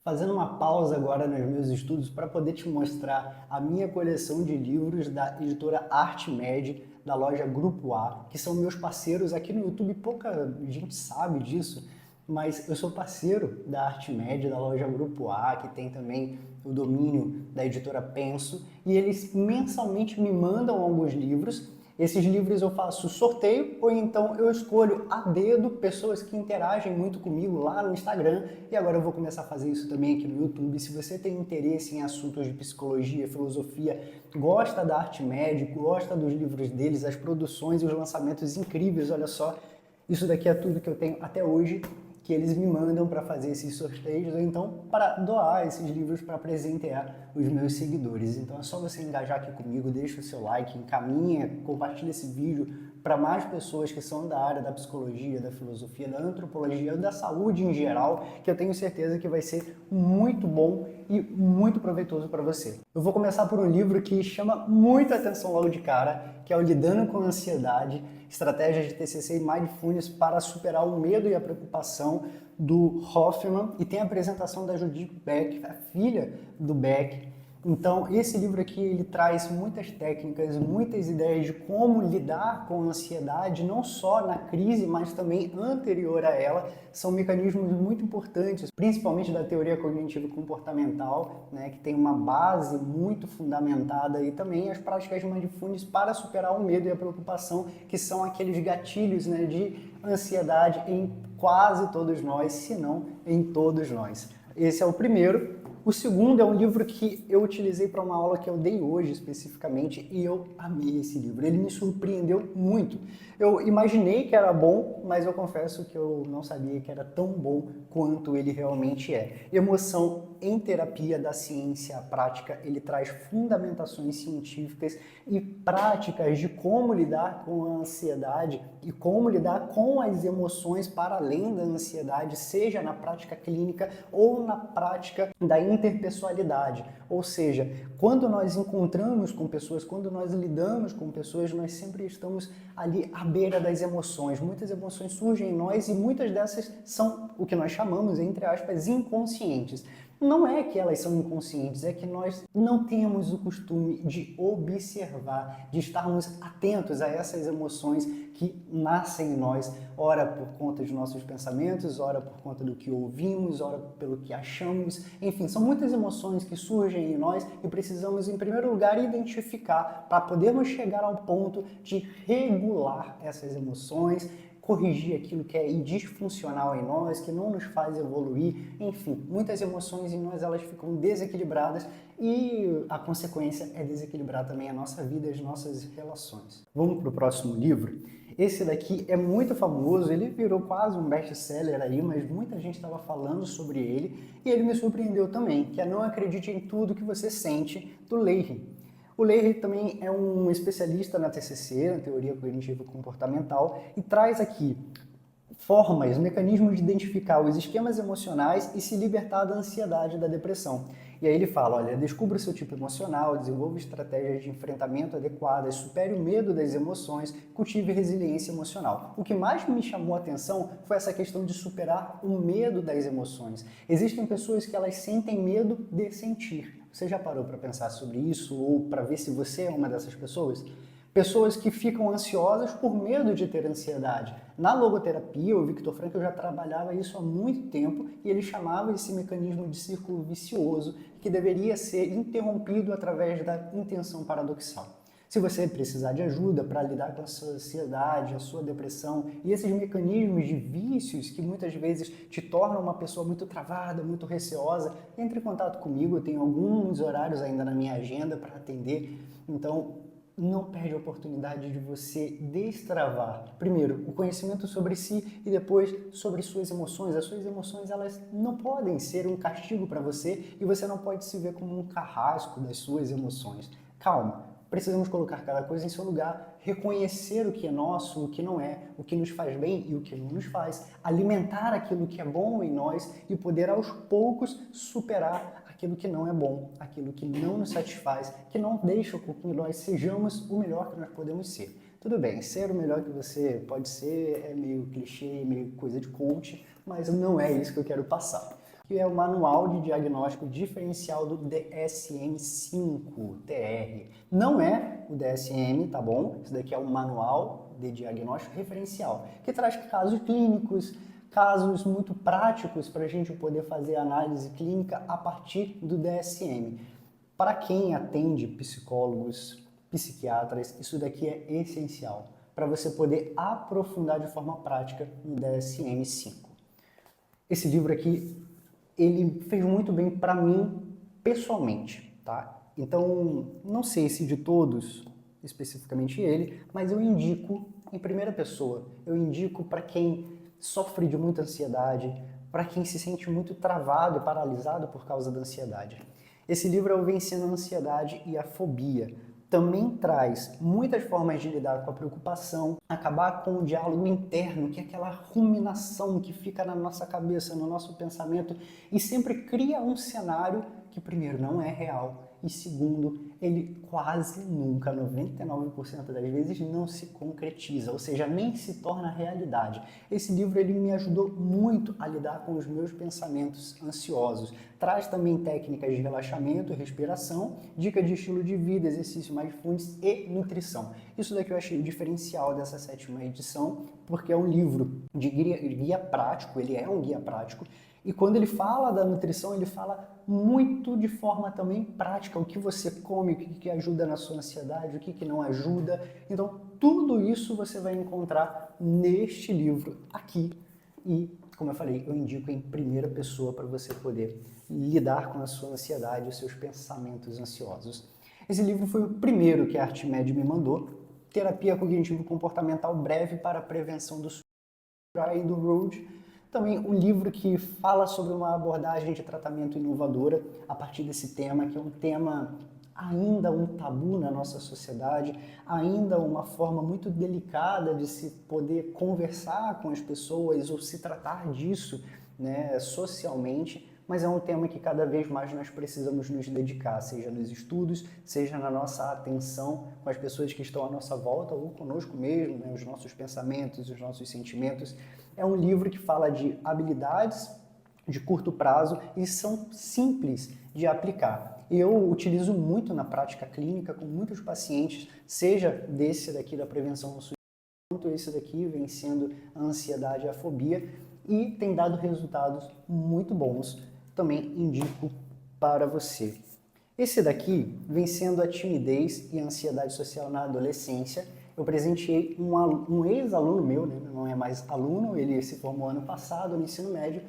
Fazendo uma pausa agora nos meus estudos para poder te mostrar a minha coleção de livros da editora Artmed, da loja Grupo A, que são meus parceiros aqui no YouTube. Pouca gente sabe disso, mas eu sou parceiro da Artmed, da loja Grupo A, que tem também o domínio da editora Penso, e eles mensalmente me mandam alguns livros. Esses livros eu faço sorteio ou então eu escolho a dedo pessoas que interagem muito comigo lá no Instagram, e agora eu vou começar a fazer isso também aqui no YouTube. Se você tem interesse em assuntos de psicologia, filosofia, gosta da Artmed, gosta dos livros deles, as produções e os lançamentos incríveis, olha só, isso daqui é tudo que eu tenho até hoje, que eles me mandam para fazer esses sorteios ou então para doar esses livros para presentear os meus seguidores. Então é só você engajar aqui comigo, deixa o seu like, encaminha, compartilha esse vídeo para mais pessoas que são da área da psicologia, da filosofia, da antropologia, da saúde em geral, que eu tenho certeza que vai ser muito bom e muito proveitoso para você. Eu vou começar por um livro que chama muita atenção logo de cara, que é o Lidando com a Ansiedade, Estratégias de TCC e Mindfulness para superar o medo e a preocupação, do Hoffman, e tem a apresentação da Judith Beck, a filha do Beck. Então, esse livro aqui, ele traz muitas técnicas, muitas ideias de como lidar com a ansiedade, não só na crise, mas também anterior a ela. São mecanismos muito importantes, principalmente da teoria cognitivo comportamental, né, que tem uma base muito fundamentada, e também as práticas de mindfulness para superar o medo e a preocupação, que são aqueles gatilhos, né, de ansiedade em quase todos nós, se não em todos nós. Esse é o primeiro. O segundo é um livro que eu utilizei para uma aula que eu dei hoje especificamente, e eu amei esse livro. Ele me surpreendeu muito. Eu imaginei que era bom, mas eu confesso que eu não sabia que era tão bom quanto ele realmente é. Emoção em Terapia da Ciência Prática. Ele traz fundamentações científicas e práticas de como lidar com a ansiedade e como lidar com as emoções para além da ansiedade, seja na prática clínica ou na prática da interpessoalidade. Ou seja, quando nós encontramos com pessoas, quando nós lidamos com pessoas, nós sempre estamos ali à beira das emoções. Muitas emoções surgem em nós e muitas dessas são o que nós chamamos, entre aspas, inconscientes. Não é que elas são inconscientes, é que nós não temos o costume de observar, de estarmos atentos a essas emoções que nascem em nós, ora por conta de nossos pensamentos, ora por conta do que ouvimos, ora pelo que achamos. Enfim, são muitas emoções que surgem em nós e precisamos, em primeiro lugar, identificar para podermos chegar ao ponto de regular essas emoções, corrigir aquilo que é disfuncional em nós, que não nos faz evoluir. Enfim, muitas emoções em nós, elas ficam desequilibradas e a consequência é desequilibrar também a nossa vida e as nossas relações. Vamos para o próximo livro? Esse daqui é muito famoso, ele virou quase um best-seller aí, mas muita gente estava falando sobre ele e ele me surpreendeu também, que é Não Acredite em Tudo que Você Sente, do Leahy. O Leahy também é um especialista na TCC, na teoria cognitivo comportamental, e traz aqui formas, mecanismos de identificar os esquemas emocionais e se libertar da ansiedade e da depressão. E aí ele fala, olha, descubra o seu tipo emocional, desenvolva estratégias de enfrentamento adequadas, supere o medo das emoções, cultive resiliência emocional. O que mais me chamou a atenção foi essa questão de superar o medo das emoções. Existem pessoas que elas sentem medo de sentir. Você já parou para pensar sobre isso ou para ver se você é uma dessas pessoas? Pessoas que ficam ansiosas por medo de ter ansiedade. Na logoterapia, o Viktor Frankl já trabalhava isso há muito tempo e ele chamava esse mecanismo de círculo vicioso que deveria ser interrompido através da intenção paradoxal. Se você precisar de ajuda para lidar com a sua ansiedade, a sua depressão e esses mecanismos de vícios que muitas vezes te tornam uma pessoa muito travada, muito receosa, entre em contato comigo, eu tenho alguns horários ainda na minha agenda para atender, então não perde a oportunidade de você destravar, primeiro, o conhecimento sobre si e depois sobre suas emoções. As suas emoções, elas não podem ser um castigo para você e você não pode se ver como um carrasco das suas emoções. Calma, precisamos colocar cada coisa em seu lugar, reconhecer o que é nosso, o que não é, o que nos faz bem e o que não nos faz, alimentar aquilo que é bom em nós e poder aos poucos superar aquilo que não é bom, aquilo que não nos satisfaz, que não deixa com que nós sejamos o melhor que nós podemos ser. Tudo bem, ser o melhor que você pode ser é meio clichê, meio coisa de coach, mas não é isso que eu quero passar. que é o Manual de Diagnóstico Diferencial do DSM-5-TR. Não é o DSM, tá bom? Isso daqui é o Manual de Diagnóstico Referencial, que traz casos clínicos, casos muito práticos para a gente poder fazer análise clínica a partir do DSM. Para quem atende psicólogos, psiquiatras, isso daqui é essencial para você poder aprofundar de forma prática no DSM-5. Esse livro aqui, ele fez muito bem para mim pessoalmente, tá? Então, não sei se de todos, especificamente ele, mas eu indico em primeira pessoa. Eu indico para quem sofre de muita ansiedade, para quem se sente muito travado e paralisado por causa da ansiedade. Esse livro é o Vencendo a Ansiedade e a Fobia. Também traz muitas formas de lidar com a preocupação, acabar com o diálogo interno, que é aquela ruminação que fica na nossa cabeça, no nosso pensamento, e sempre cria um cenário que, primeiro, não é real, e segundo, ele quase nunca, 99% das vezes, não se concretiza, ou seja, nem se torna realidade. Esse livro ele me ajudou muito a lidar com os meus pensamentos ansiosos. Traz também técnicas de relaxamento, respiração, dica de estilo de vida, exercício mindfulness e nutrição. Isso daqui eu achei o diferencial dessa 7ª edição, porque é um livro de guia prático, ele é um guia prático, e quando ele fala da nutrição, ele fala muito de forma também prática, o que você come, o que ajuda na sua ansiedade, o que não ajuda. Então, tudo isso você vai encontrar neste livro aqui. E, como eu falei, eu indico em primeira pessoa para você poder lidar com a sua ansiedade e os seus pensamentos ansiosos. Esse livro foi o primeiro que a ArtMed me mandou, Terapia Cognitivo-Comportamental Breve para a Prevenção do Suicídio, Brian Road. Também um livro que fala sobre uma abordagem de tratamento inovadora a partir desse tema, que é um tema ainda um tabu na nossa sociedade, ainda uma forma muito delicada de se poder conversar com as pessoas ou se tratar disso, né, socialmente, mas é um tema que cada vez mais nós precisamos nos dedicar, seja nos estudos, seja na nossa atenção com as pessoas que estão à nossa volta ou conosco mesmo, né, os nossos pensamentos, os nossos sentimentos. É um livro que fala de habilidades de curto prazo e são simples de aplicar. Eu utilizo muito na prática clínica com muitos pacientes, seja desse daqui da prevenção ao suicídio, quanto esse daqui vencendo a ansiedade e a fobia, e tem dado resultados muito bons. Também indico para você. Esse daqui, Vencendo a Timidez e a Ansiedade Social na Adolescência, eu presenteei um ex-aluno meu, né? Não é mais aluno, ele se formou ano passado no ensino médio,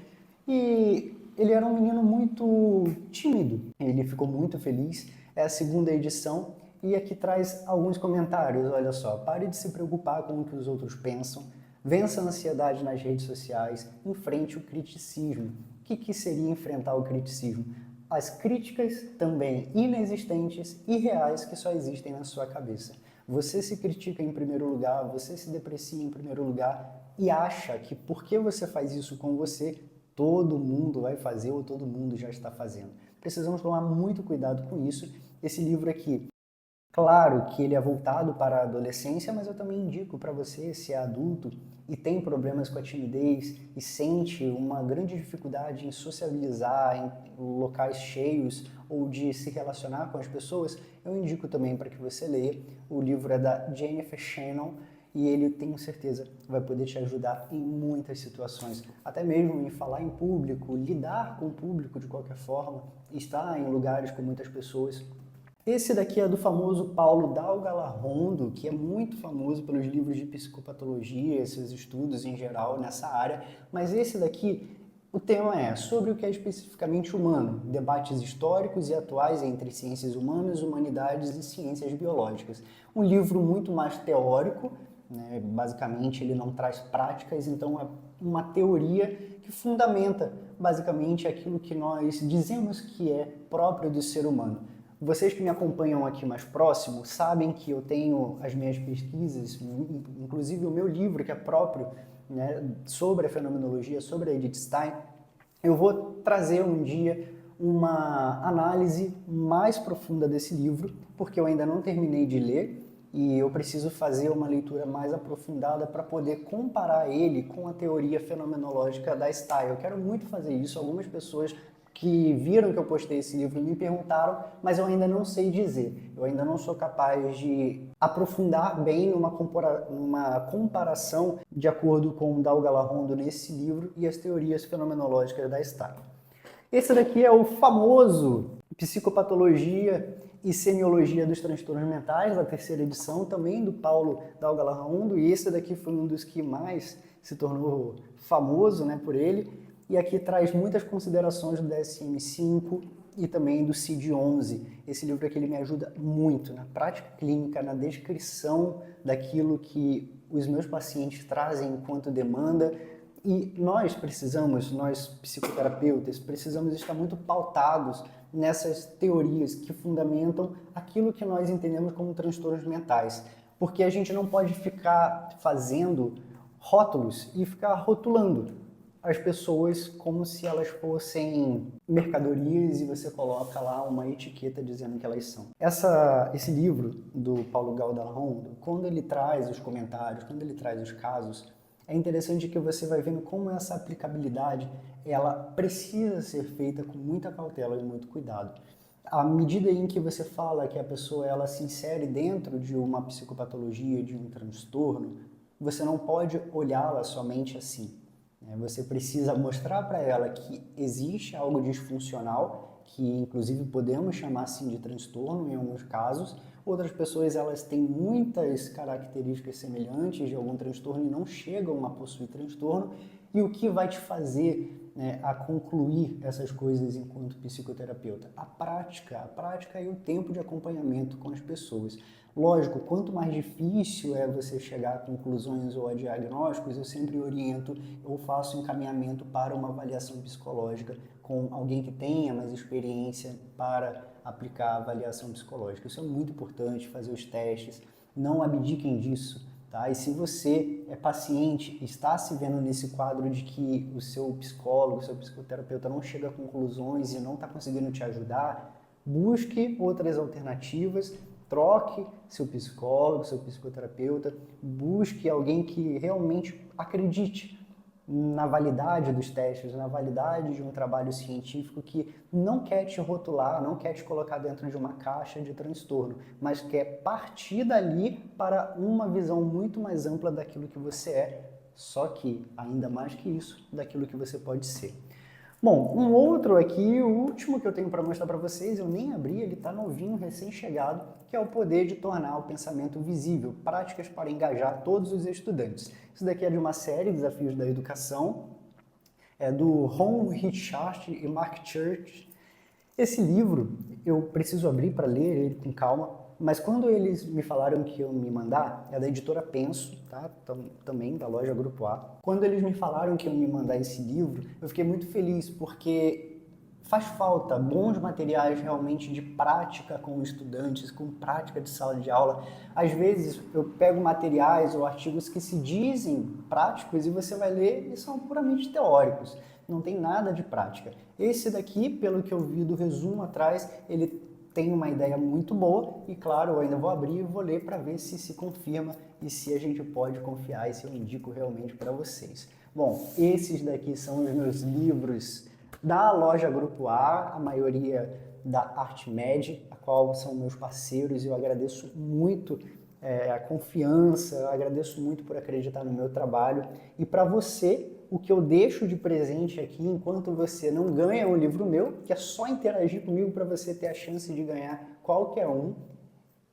e ele era um menino muito tímido. Ele ficou muito feliz. É a 2ª edição e aqui traz alguns comentários. Olha só, pare de se preocupar com o que os outros pensam, vença a ansiedade nas redes sociais, enfrente o criticismo. O que seria enfrentar o criticismo? As críticas também inexistentes e reais que só existem na sua cabeça. Você se critica em primeiro lugar, você se deprecia em primeiro lugar e acha que porque você faz isso com você, todo mundo vai fazer ou todo mundo já está fazendo. Precisamos tomar muito cuidado com isso. Esse livro aqui, claro que ele é voltado para a adolescência, mas eu também indico para você, se é adulto e tem problemas com a timidez e sente uma grande dificuldade em sociabilizar em locais cheios ou de se relacionar com as pessoas, eu indico também para que você leia. O livro é da Jennifer Shannon e ele, tenho certeza, vai poder te ajudar em muitas situações, até mesmo em falar em público, lidar com o público de qualquer forma, estar em lugares com muitas pessoas. Esse daqui é do famoso Paulo Dalgalarrondo, que é muito famoso pelos livros de psicopatologia, esses estudos em geral nessa área, mas esse daqui, o tema é sobre o que é especificamente humano, debates históricos e atuais entre ciências humanas, humanidades e ciências biológicas. Um livro muito mais teórico, né? Basicamente ele não traz práticas, então é uma teoria que fundamenta basicamente aquilo que nós dizemos que é próprio do ser humano. Vocês que me acompanham aqui mais próximo sabem que eu tenho as minhas pesquisas, inclusive o meu livro que é próprio, né, sobre a fenomenologia, sobre a Edith Stein. Eu vou trazer um dia uma análise mais profunda desse livro, porque eu ainda não terminei de ler e eu preciso fazer uma leitura mais aprofundada para poder comparar ele com a teoria fenomenológica da Stein. Eu quero muito fazer isso. Algumas pessoas que viram que eu postei esse livro me perguntaram, mas eu ainda não sei dizer. Eu ainda não sou capaz de aprofundar bem numa comparação de acordo com o Dal Galahondo nesse livro e as teorias fenomenológicas da Stein. Esse daqui é o famoso Psicopatologia e Semiologia dos Transtornos Mentais, da terceira edição, também do Paulo Dal Galahondo, e esse daqui foi um dos que mais se tornou famoso, né, por ele. E aqui traz muitas considerações do DSM-5 e também do CID-11. Esse livro aqui ele me ajuda muito na prática clínica, na descrição daquilo que os meus pacientes trazem enquanto demanda. E nós psicoterapeutas, precisamos estar muito pautados nessas teorias que fundamentam aquilo que nós entendemos como transtornos mentais. Porque a gente não pode ficar fazendo rótulos e ficar rotulando as pessoas como se elas fossem mercadorias e você coloca lá uma etiqueta dizendo que elas são. Esse livro do Paulo Galahondo, quando ele traz os comentários, quando ele traz os casos, é interessante que você vai vendo como essa aplicabilidade ela precisa ser feita com muita cautela e muito cuidado. À medida em que você fala que a pessoa ela se insere dentro de uma psicopatologia, de um transtorno, você não pode olhá-la somente assim. Você precisa mostrar para ela que existe algo disfuncional, que inclusive podemos chamar assim de transtorno em alguns casos. Outras pessoas elas têm muitas características semelhantes de algum transtorno e não chegam a possuir transtorno. E o que vai te fazer, né, a concluir essas coisas enquanto psicoterapeuta? A prática e o tempo de acompanhamento com as pessoas. Lógico, quanto mais difícil é você chegar a conclusões ou a diagnósticos, eu sempre oriento ou faço encaminhamento para uma avaliação psicológica com alguém que tenha mais experiência para aplicar a avaliação psicológica. Isso é muito importante, fazer os testes, não abdiquem disso, tá? E se você é paciente, está se vendo nesse quadro de que o seu psicólogo, o seu psicoterapeuta não chega a conclusões e não está conseguindo te ajudar, busque outras alternativas. Troque seu psicólogo, seu psicoterapeuta, busque alguém que realmente acredite na validade dos testes, na validade de um trabalho científico que não quer te rotular, não quer te colocar dentro de uma caixa de transtorno, mas quer partir dali para uma visão muito mais ampla daquilo que você é, só que, ainda mais que isso, daquilo que você pode ser. Bom, um outro aqui, o último que eu tenho para mostrar para vocês, eu nem abri, ele está novinho, recém-chegado, que é o poder de tornar o pensamento visível, práticas para engajar todos os estudantes. Isso daqui é de uma série, Desafios da Educação, é do Ron Richard e Mark Church. Esse livro, eu preciso abrir para ler ele com calma, mas quando eles me falaram que iam me mandar, é da editora Penso, tá? Também da loja Grupo A. Quando eles me falaram que iam me mandar esse livro, eu fiquei muito feliz, porque faz falta bons materiais realmente de prática com estudantes, com prática de sala de aula. Às vezes eu pego materiais ou artigos que se dizem práticos e você vai ler e são puramente teóricos. Não tem nada de prática. Esse daqui, pelo que eu vi do resumo atrás, ele tem uma ideia muito boa e, claro, eu ainda vou abrir e vou ler para ver se confirma e se a gente pode confiar e se eu indico realmente para vocês. Bom, esses daqui são os meus livros da loja Grupo A, a maioria da ArtMed, a qual são meus parceiros e eu agradeço muito a confiança, eu agradeço muito por acreditar no meu trabalho. E para você, o que eu deixo de presente aqui, enquanto você não ganha um livro meu, que é só interagir comigo para você ter a chance de ganhar qualquer um,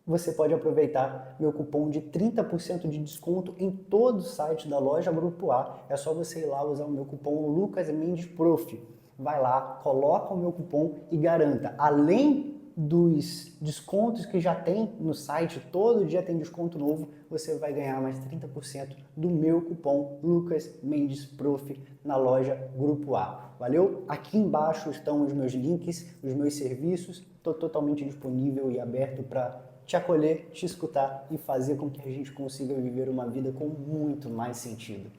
você pode aproveitar meu cupom de 30% de desconto em todo o site da loja Grupo A. É só você ir lá usar o meu cupom LucasMendesProf. Vai lá, coloca o meu cupom e garanta, além dos descontos que já tem no site, todo dia tem desconto novo, você vai ganhar mais 30% do meu cupom LucasMendesProf na loja Grupo A. Valeu? Aqui embaixo estão os meus links, os meus serviços, estou totalmente disponível e aberto para te acolher, te escutar e fazer com que a gente consiga viver uma vida com muito mais sentido.